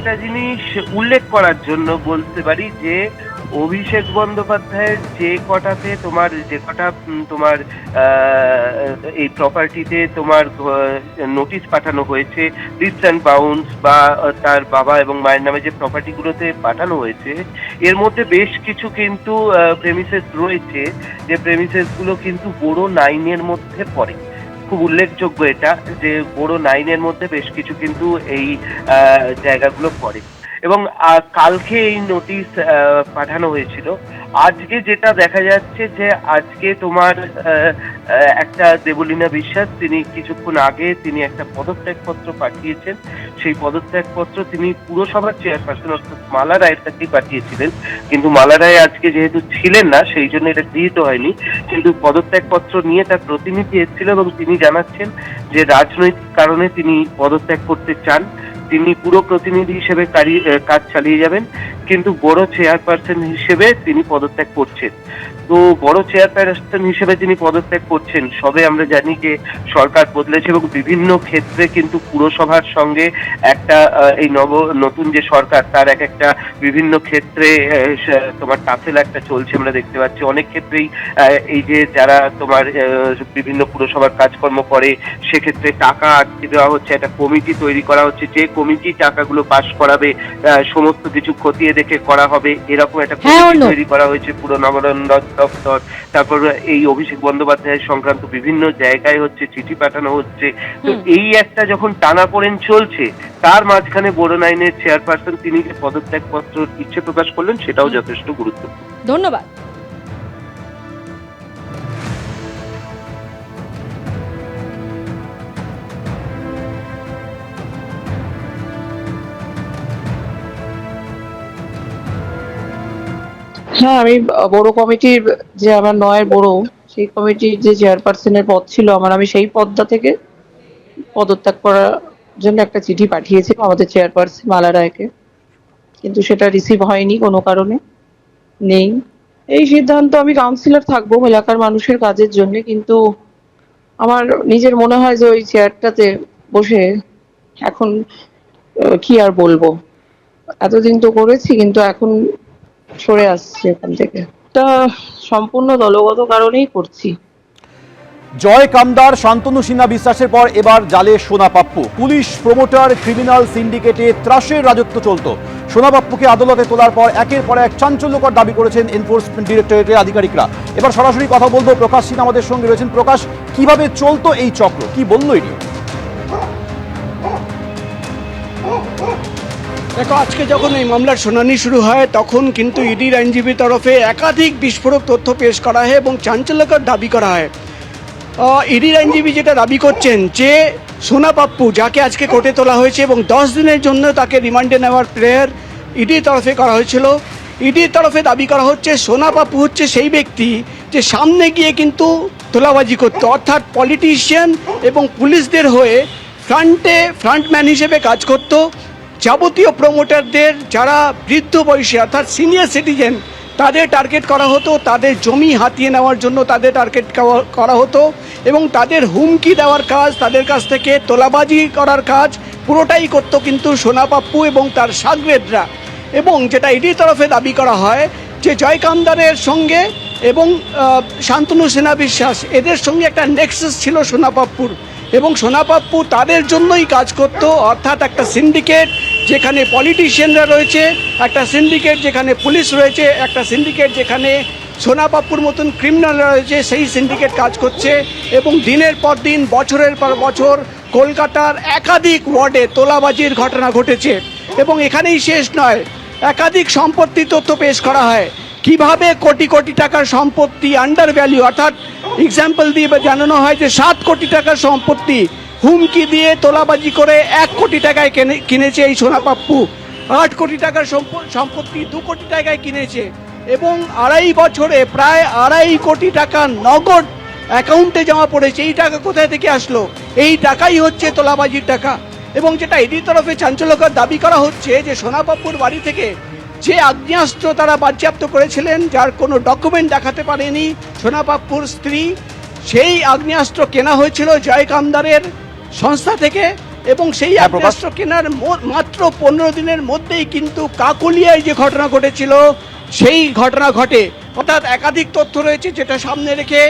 একটা জিনিস উল্লেখ করার জন্য বলতে পারি যে অভিষেক বন্দ্যোপাধ্যায়ের যে কটাতে তোমার যে কটা তোমার এই প্রপার্টিতে তোমার নোটিশ পাঠানো হয়েছে লিস্ট অ্যান্ড বাউন্স বা তার বাবা এবং মায়ের নামে যে প্রপার্টিগুলোতে পাঠানো হয়েছে, এর মধ্যে বেশ কিছু কিন্তু প্রেমিসেস রয়েছে যে প্রেমিসেসগুলো কিন্তু বোরো 9 এর মধ্যে পড়ে। খুব উল্লেখযোগ্য এটা যে বোরো 9 এর মধ্যে বেশ কিছু কিন্তু এই জায়গাগুলো পড়ে এবং কালকে এই নোটিশ পাঠানো হয়েছিল। আজকে যেটা দেখা যাচ্ছে যে আজকে তোমার একটা দেবলীনা বিশ্বাস তিনি কিছুক্ষণ আগে তিনি একটা পদত্যাগপত্র পাঠিয়েছেন। সেই পদত্যাগপত্র তিনি পুরসভার চেয়ারপারসন অর্থাৎ মালা রায়ের কাছেই পাঠিয়েছিলেন, কিন্তু মালা রায় আজকে যেহেতু ছিলেন না সেই জন্য এটা গৃহীত হয়নি। কিন্তু পদত্যাগপত্র নিয়ে তার প্রতিনিধি এসেছিল এবং তিনি জানাচ্ছেন যে রাজনৈতিক কারণে তিনি পদত্যাগ করতে চান। তিনি পুরো প্রতিনিধি হিসেবে কাজ চালিয়ে যাবেন, কিন্তু বড় চেয়ারপারসন হিসেবে তিনি পদত্যাগ করছেন। তো বড় চেয়ারপারসন হিসেবে তিনি পদত্যাগ করছেন, সবে আমরা জানি যে সরকার বদলেছে এবং বিভিন্ন ক্ষেত্রে কিন্তু পুরসভার সঙ্গে একটা এই নতুন যে সরকার তার একটা বিভিন্ন ক্ষেত্রে তোমার টাসেল একটা চলছে আমরা দেখতে পাচ্ছি। অনেক ক্ষেত্রেই এই যে যারা তোমার বিভিন্ন পুরসভার কাজকর্ম করে সেক্ষেত্রে টাকা আটকে দেওয়া হচ্ছে, একটা কমিটি তৈরি করা হচ্ছে, যে কমিটি টাকাগুলো পাস করাবে সমস্ত কিছু খতিয়ে দেখে করা হবে, এরকম একটা কমিটি তৈরি করা হয়েছে পুরো নগরায়ণ দপ্তর। তারপর এই অভিষেক বন্দ্যোপাধ্যায় সংক্রান্ত বিভিন্ন জায়গায় হচ্ছে চিঠি পাঠানো হচ্ছে। তো এই একটা যখন টানাপোড়েন চলছে তার মাঝখানে বোরো 9 এর চেয়ারপারসন তিনি যে পদত্যাগপত্র ইচ্ছে প্রকাশ করলেন সেটাও যথেষ্ট গুরুত্বপূর্ণ। ধন্যবাদ। হ্যাঁ, আমি বড় কমিটির যে আমার নয়ের বড় সেই কমিটির যে চেয়ারপারসনের পদ ছিল আমার, আমি সেই পদটা থেকে পদত্যাগ করার জন্য একটা চিঠি পাঠিয়েছিলাম আমাদের চেয়ারপারসন মালা রায়কে, কিন্তু সেটা রিসিভ হয়নি কোনো কারণে নেই। এই সিদ্ধান্ত, আমি কাউন্সিলর থাকবো এলাকার মানুষের কাজের জন্য, কিন্তু আমার নিজের মনে হয় যে ওই চেয়ারটাতে বসে এখন কি আর বলবো, এতদিন তো করেছি কিন্তু এখন সরে আসছে এখান থেকে। এটা সম্পূর্ণ দলগত কারণেই করছি। জয় কামদার, শান্তনু সিনহা বিশ্বাসের পর এবার জালে সোনা পাপ্পু। পুলিশ, প্রমোটার, ক্রিমিনাল সিন্ডিকেটে ত্রাসের রাজত্ব চলত। সোনা পাপ্পুকে আদালতে তোলার পর একের পর এক চাঞ্চল্যকর দাবি করেছেন এনফোর্সমেন্ট ডিরেক্টরেটের আধিকারিকরা। এবার সরাসরি কথা বলবো প্রকাশ সিনহা আমাদের সঙ্গে রয়েছেন। প্রকাশ, কিভাবে চলতো এই চক্র, কি বললো এটি? দেখো, আজকে যখন এই মামলার শুনানি শুরু হয় তখন কিন্তু ইডির আইনজীবীর তরফে একাধিক বিস্ফোরক তথ্য পেশ করা হয় এবং চাঞ্চল্যকর দাবি করা হয়। ইডির আইনজীবী যেটা দাবি করছেন যে সোনা পাপ্পু, যাকে আজকে কোর্টে তোলা হয়েছে এবং 10 দিনের জন্য তাকে রিমান্ডে নেওয়ার প্রেয়ার ইডির তরফে করা হয়েছিল। ইডির তরফে দাবি করা হচ্ছে সোনা পাপ্পু হচ্ছে সেই ব্যক্তি যে সামনে গিয়ে কিন্তু তোলাবাজি করতো, অর্থাৎ পলিটিশিয়ান এবং পুলিশদের হয়ে ফ্রন্টম্যান হিসেবে কাজ করত। যাবতীয় প্রমোটারদের যারা বৃদ্ধ বয়সী অর্থাৎ সিনিয়র সিটিজেন তাদের টার্গেট করা হতো, তাদের জমি হাতিয়ে নেওয়ার জন্য তাদের টার্গেট করা হতো এবং তাদের হুমকি দেওয়ার কাজ, তাদের কাছ থেকে তোলাবাজি করার কাজ পুরোটাই করত কিন্তু সোনা পাপ্পু এবং তার সাগরেদরা। এবং যেটা ইডির তরফে দাবি করা হয় যে জয় কামদারের সঙ্গে এবং শান্তনু সিনহা বিশ্বাস এদের সঙ্গে একটা নেক্সাস ছিল সোনা পাপ্পুর, এবং সোনা পাপ্পু তাদের জন্যই কাজ করত। অর্থাৎ একটা সিন্ডিকেট যেখানে পলিটিশিয়ানরা রয়েছে, একটা সিন্ডিকেট যেখানে পুলিশ রয়েছে, একটা সিন্ডিকেট যেখানে সোনা পাপ্পুর মতন ক্রিমিনালরা রয়েছে, সেই সিন্ডিকেট কাজ করছে। এবং দিনের পর দিন, বছরের পর বছর কলকাতার একাধিক ওয়ার্ডে তোলাবাজির ঘটনা ঘটেছে। এবং এখানেই শেষ নয়, একাধিক সম্পত্তির তথ্য পেশ করা হয়, কিভাবে কোটি কোটি টাকার সম্পত্তি আন্ডার ভ্যালু, অর্থাৎ এক্সাম্পল দিয়ে জানানো হয় যে 7 কোটি টাকার সম্পত্তি হুমকি দিয়ে তোলাবাজি করে 1 কোটি টাকায় কিনেছে এই সোনা পাপ্পু। 8 কোটি টাকার সম্পত্তি 2 কোটি টাকায় কিনেছে এবং 2.5 বছরে প্রায় 2.5 কোটি টাকা নগদ অ্যাকাউন্টে জমা পড়েছে। এই টাকা কোথায় থেকে আসলো? এই টাকাই হচ্ছে তোলাবাজির টাকা। এবং যেটা এডির তরফে চাঞ্চল্যকর দাবি করা হচ্ছে যে সোনা পাপ্পুর বাড়ি থেকে যে আগ্নেয়াস্ত্র তারা বাজেয়াপ্ত করেছিলেন, যার কোনো ডকুমেন্ট দেখাতে পারেনি সোনা পাপ্পুর স্ত্রী, সেই আগ্নেয়াস্ত্র কেনা হয়েছিল জয় কামদারের সংস্থা থেকে এবং সেই হ্যাঁ, প্রকাশ। আগ্নেয়াস্ত্র কেনার মাত্র 15 দিনের মধ্যেই কিন্তু কাকলিয়ায় যে ঘটনা ঘটেছিল সেই ঘটনা ঘটে। অর্থাৎ একাধিক তথ্য রয়েছে যেটা সামনে রেখে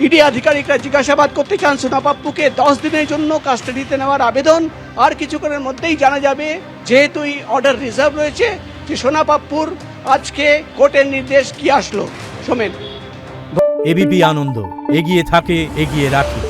ইডি আধিকারিকরা জিজ্ঞাসাবাদ করতে চান সোনা পাপ্পুকে। 10 দিনের জন্য কাস্টাডিতে নেওয়ার আবেদন, আর কিছুক্ষণের মধ্যেই জানা যাবে, যেহেতু এই অর্ডার রিজার্ভ রয়েছে, যে সোনা পাপ্পুর আজকে কোর্টের নির্দেশ কি আসলো। সোমেন। এবিপি আনন্দ, এগিয়ে থাকে, এগিয়ে রাখে।